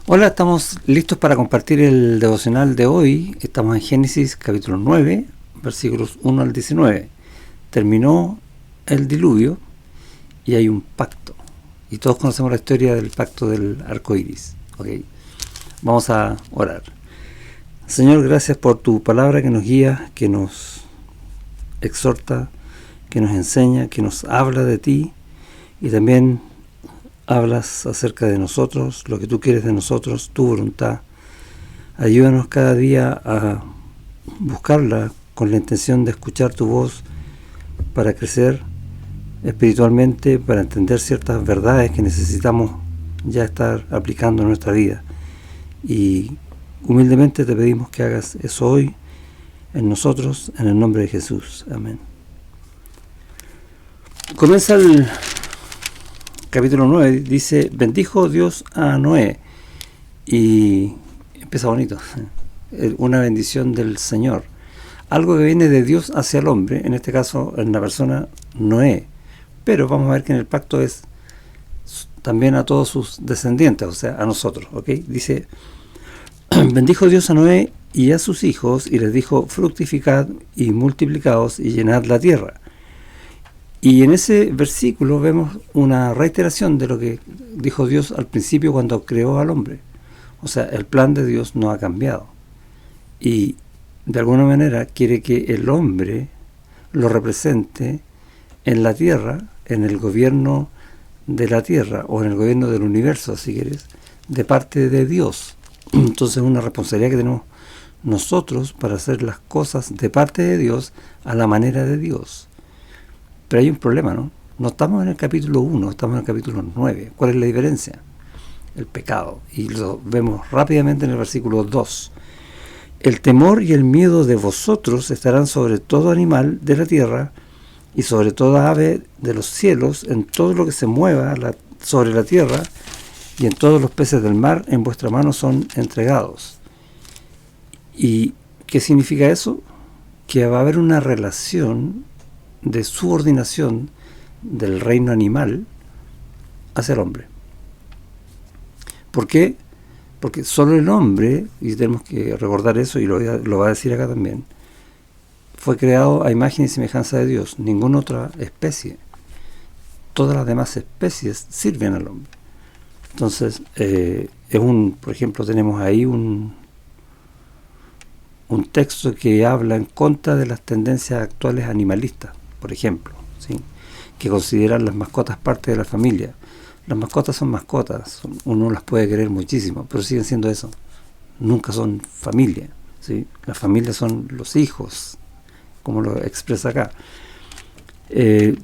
Hola, estamos listos para compartir el devocional de hoy. Estamos en Génesis capítulo 9, versículos 1 al 19. Terminó el diluvio y hay un pacto. Y todos conocemos la historia del pacto del arco iris. ¿Okay? Vamos a orar. Señor, gracias por tu palabra que nos guía, que nos exhorta, que nos enseña, que nos habla de ti y también hablas acerca de nosotros, lo que tú quieres de nosotros, tu voluntad. Ayúdanos cada día a buscarla con la intención de escuchar tu voz para crecer espiritualmente, para entender ciertas verdades que necesitamos ya estar aplicando en nuestra vida. Y humildemente te pedimos que hagas eso hoy en nosotros, en el nombre de Jesús. Amén. Comienza el capítulo 9, dice: bendijo Dios a Noé, y empieza bonito, una bendición del Señor, algo que viene de Dios hacia el hombre, en este caso en la persona Noé, pero vamos a ver que en el pacto es también a todos sus descendientes, o sea, a nosotros, ¿ok? Dice: bendijo Dios a Noé y a sus hijos, y les dijo: fructificad y multiplicaos y llenad la tierra. Y en ese versículo vemos una reiteración de lo que dijo Dios al principio cuando creó al hombre. O sea, el plan de Dios no ha cambiado. Y de alguna manera quiere que el hombre lo represente en la tierra, en el gobierno de la tierra o en el gobierno del universo, si quieres, de parte de Dios. Entonces es una responsabilidad que tenemos nosotros para hacer las cosas de parte de Dios a la manera de Dios. Pero hay un problema, ¿no? No estamos en el capítulo 1, estamos en el capítulo 9. ¿Cuál es la diferencia? El pecado. Y lo vemos rápidamente en el versículo 2. El temor y el miedo de vosotros estarán sobre todo animal de la tierra y sobre toda ave de los cielos, en todo lo que se mueva sobre la tierra, y en todos los peces del mar en vuestra mano son entregados. ¿Y qué significa eso? Que va a haber una relación de subordinación del reino animal hacia el hombre. ¿Por qué? Porque solo el hombre, y tenemos que recordar eso, y lo va a decir acá también, fue creado a imagen y semejanza de Dios, ninguna otra especie. Todas las demás especies sirven al hombre. Entonces, por ejemplo, tenemos ahí un texto que habla en contra de las tendencias actuales animalistas, por ejemplo, ¿sí? Que consideran las mascotas parte de la familia. Las mascotas son mascotas, uno las puede querer muchísimo, pero siguen siendo eso. Nunca son familia, ¿sí? Las familias son los hijos, como lo expresa acá. 3.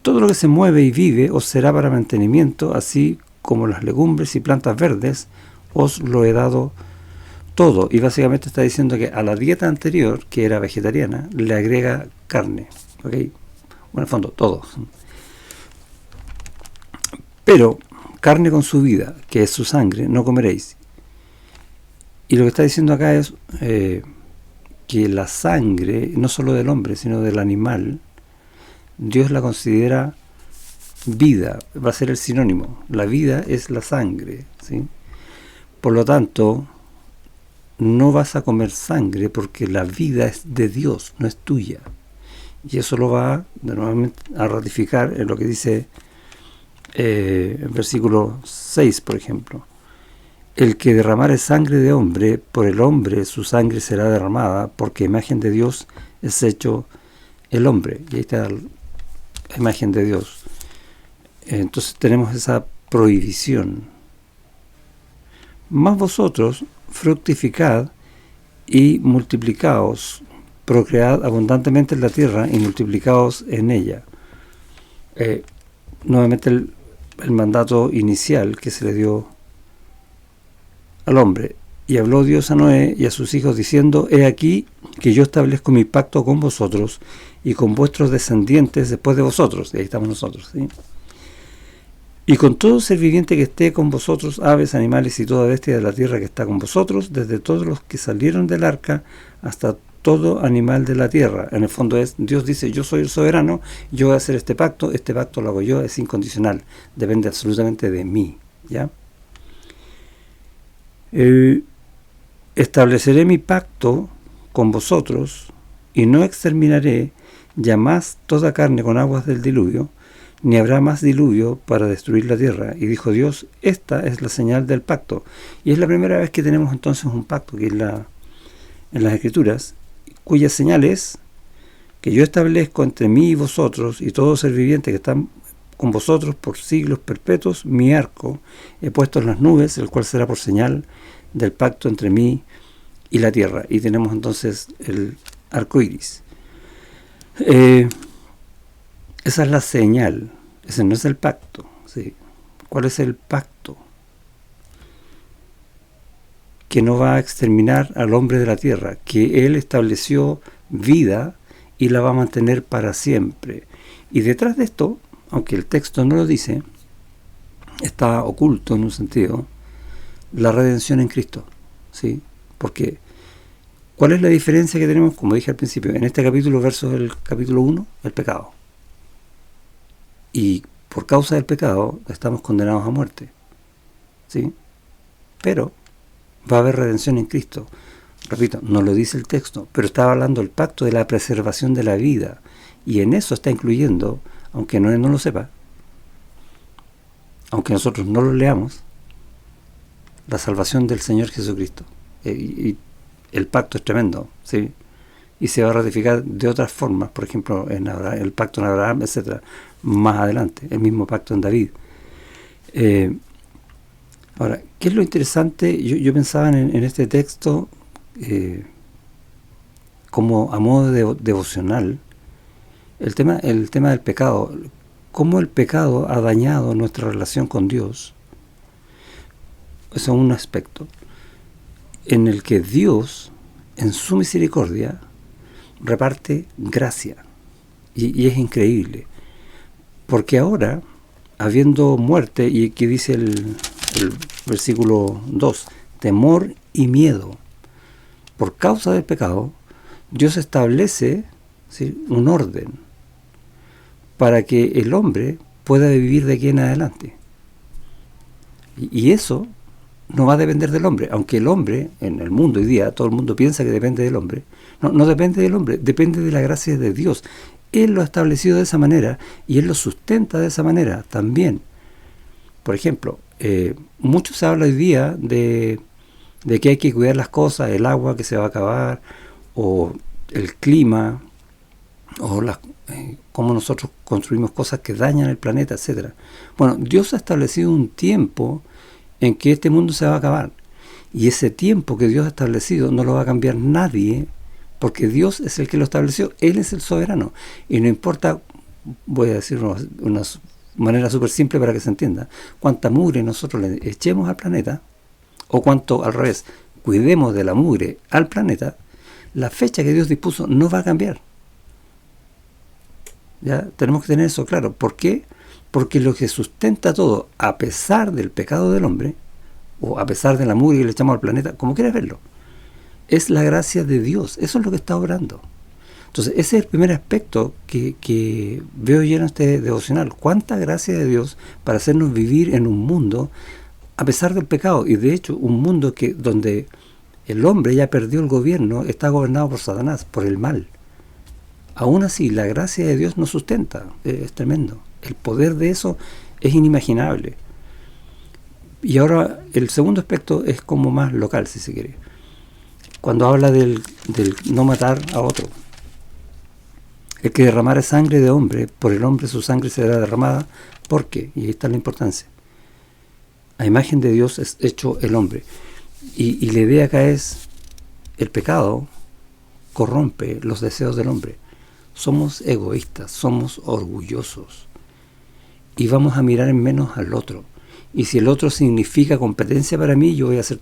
Todo lo que se mueve y vive os será para mantenimiento, así como las legumbres y plantas verdes, os lo he dado todo. Y básicamente está diciendo que a la dieta anterior, que era vegetariana, le agrega carne. ¿Ok? Bueno, en el fondo, todo. Pero carne con su vida, que es su sangre, no comeréis. Y lo que está diciendo acá es que la sangre, no solo del hombre, sino del animal, Dios la considera vida, va a ser el sinónimo. La vida es la sangre, ¿sí? Por lo tanto, no vas a comer sangre porque la vida es de Dios, no es tuya. Y eso lo va nuevamente a ratificar en lo que dice el versículo 6, por ejemplo. El que derramare sangre de hombre, por el hombre su sangre será derramada, porque imagen de Dios es hecho el hombre. Y ahí está la imagen de Dios. Entonces tenemos esa prohibición. Mas vosotros fructificad y multiplicaos, procread abundantemente en la tierra y multiplicaos en ella. Nuevamente el mandato inicial que se le dio al hombre. Y habló Dios a Noé y a sus hijos diciendo: he aquí que yo establezco mi pacto con vosotros y con vuestros descendientes después de vosotros. Y ahí estamos nosotros, ¿sí? Y con todo ser viviente que esté con vosotros, aves, animales y toda bestia de la tierra que está con vosotros, desde todos los que salieron del arca hasta todo animal de la tierra. En el fondo es, Dios dice: yo soy el soberano, yo voy a hacer este pacto lo hago yo, es incondicional, depende absolutamente de mí, ¿ya? Estableceré mi pacto con vosotros y no exterminaré ya más toda carne con aguas del diluvio, ni habrá más diluvio para destruir la tierra. Y dijo Dios, esta es la señal del pacto. Y es la primera vez que tenemos entonces un pacto que en las Escrituras, cuya señal es que yo establezco entre mí y vosotros y todo ser viviente que está con vosotros por siglos perpetuos, mi arco he puesto en las nubes, el cual será por señal del pacto entre mí y la tierra. Y tenemos entonces el arco iris. Esa es la señal, ese no es el pacto, ¿sí? ¿Cuál es el pacto? Que no va a exterminar al hombre de la tierra, que Él estableció vida y la va a mantener para siempre. Y detrás de esto, aunque el texto no lo dice, está oculto en un sentido, la redención en Cristo, ¿sí? Porque, ¿cuál es la diferencia que tenemos? Como dije al principio, en este capítulo versus el capítulo 1, el pecado. Y por causa del pecado estamos condenados a muerte, ¿sí? Pero va a haber redención en Cristo. Repito, no lo dice el texto, pero está hablando el pacto de la preservación de la vida. Y en eso está incluyendo, aunque no lo sepa, aunque nosotros no lo leamos, la salvación del Señor Jesucristo. Y el pacto es tremendo, ¿sí? Y se va a ratificar de otras formas, por ejemplo, en Abraham, el pacto en Abraham, etcétera, más adelante, el mismo pacto en David. Ahora, ¿qué es lo interesante? Yo pensaba en este texto como a modo devocional, el tema del pecado, cómo el pecado ha dañado nuestra relación con Dios. Eso es un aspecto en el que Dios, en su misericordia, reparte gracia. Y es increíble. Porque ahora, habiendo muerte, y aquí dice el versículo 2, temor y miedo, por causa del pecado, Dios establece, ¿sí?, un orden para que el hombre pueda vivir de aquí en adelante. Y eso no va a depender del hombre, aunque el hombre, en el mundo hoy día, todo el mundo piensa que depende del hombre. No depende del hombre, depende de la gracia de Dios. Él lo ha establecido de esa manera y Él lo sustenta de esa manera también. Por ejemplo, mucho se habla hoy día de que hay que cuidar las cosas, el agua que se va a acabar, o el clima, o cómo nosotros construimos cosas que dañan el planeta, etcétera. Bueno, Dios ha establecido un tiempo en que este mundo se va a acabar. Y ese tiempo que Dios ha establecido no lo va a cambiar nadie, porque Dios es el que lo estableció, Él es el soberano. Y no importa, voy a decir una manera súper simple para que se entienda, cuánta mugre nosotros le echemos al planeta, o cuánto, al revés, cuidemos de la mugre al planeta, la fecha que Dios dispuso no va a cambiar. Ya tenemos que tener eso claro. ¿Por qué? Porque lo que sustenta todo, a pesar del pecado del hombre, o a pesar de la mugre que le echamos al planeta, como quieras verlo, es la gracia de Dios. Eso es lo que está obrando. Entonces, ese es el primer aspecto que veo yo en este devocional. Cuánta gracia de Dios para hacernos vivir en un mundo a pesar del pecado. Y de hecho, un mundo donde el hombre ya perdió el gobierno, está gobernado por Satanás, por el mal. Aún así, la gracia de Dios nos sustenta. Es tremendo. El poder de eso es inimaginable. Y ahora, el segundo aspecto es como más local, si se quiere. Cuando habla del no matar a otro. El que derramare sangre de hombre, por el hombre su sangre será derramada. ¿Por qué? Y ahí está la importancia. A imagen de Dios es hecho el hombre. Y la idea acá es, el pecado corrompe los deseos del hombre. Somos egoístas, somos orgullosos. Y vamos a mirar en menos al otro. Y si el otro significa competencia para mí, yo voy a hacer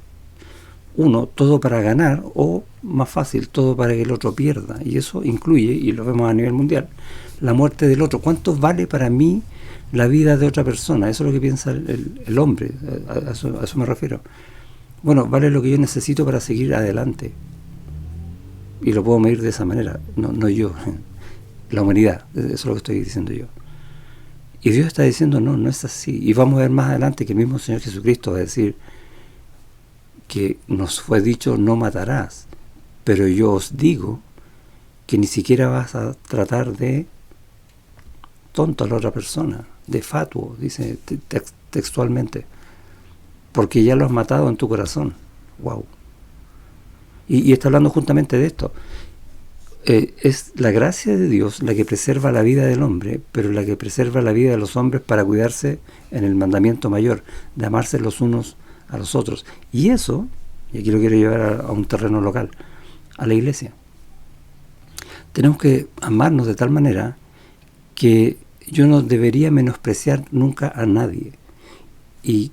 todo para ganar, o más fácil, todo para que el otro pierda. Y eso incluye, y lo vemos a nivel mundial, la muerte del otro. ¿Cuánto vale para mí la vida de otra persona? Eso es lo que piensa el hombre, a eso me refiero. Bueno, vale lo que yo necesito para seguir adelante. Y lo puedo medir de esa manera, no yo, la humanidad, eso es lo que estoy diciendo yo. Y Dios está diciendo, no es así. Y vamos a ver más adelante que el mismo Señor Jesucristo va a decir, que nos fue dicho no matarás, pero yo os digo que ni siquiera vas a tratar de tonto a la otra persona, de fatuo, dice textualmente, porque ya lo has matado en tu corazón. Wow. Y está hablando justamente de esto. Es la gracia de Dios la que preserva la vida del hombre, pero la que preserva la vida de los hombres para cuidarse en el mandamiento mayor, de amarse los unos a los otros. Y eso, y aquí lo quiero llevar a un terreno local, a la iglesia. Tenemos que amarnos de tal manera que yo no debería menospreciar nunca a nadie. Y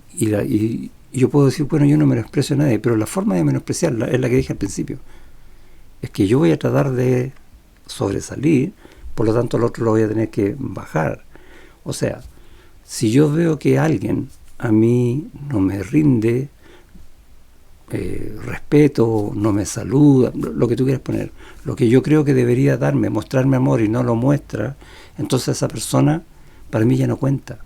yo puedo decir, bueno, yo no menosprecio a nadie, pero la forma de menospreciarla es la que dije al principio. Es que yo voy a tratar de sobresalir, por lo tanto el otro lo voy a tener que bajar. O sea, si yo veo que alguien a mí no me rinde respeto, no me saluda, lo que tú quieras poner, lo que yo creo que debería darme, mostrarme amor y no lo muestra, entonces esa persona para mí ya no cuenta.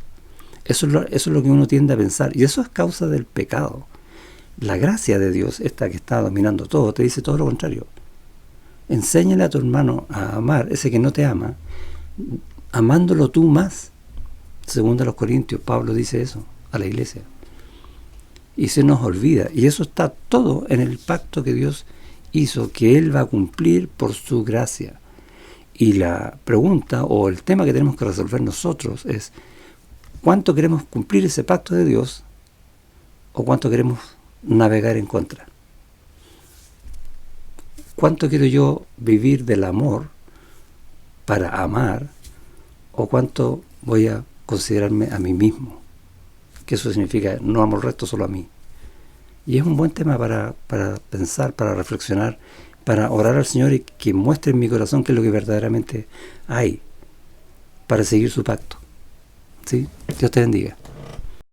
Eso es lo que uno tiende a pensar, y eso es causa del pecado. La gracia de Dios, esta que está dominando todo, te dice todo lo contrario. Enséñale a tu hermano a amar, ese que no te ama, amándolo tú más. Según a los Corintios, Pablo dice eso a la iglesia. Y se nos olvida, y eso está todo en el pacto que Dios hizo, que Él va a cumplir por su gracia. Y la pregunta o el tema que tenemos que resolver nosotros es: ¿cuánto queremos cumplir ese pacto de Dios o cuánto queremos navegar en contra? ¿Cuánto quiero yo vivir del amor para amar o cuánto voy a considerarme a mí mismo? Que eso significa no amo al resto, solo a mí. Y es un buen tema para pensar, para reflexionar, para orar al Señor y que muestre en mi corazón qué es lo que verdaderamente hay para seguir su pacto. ¿Sí? Dios te bendiga.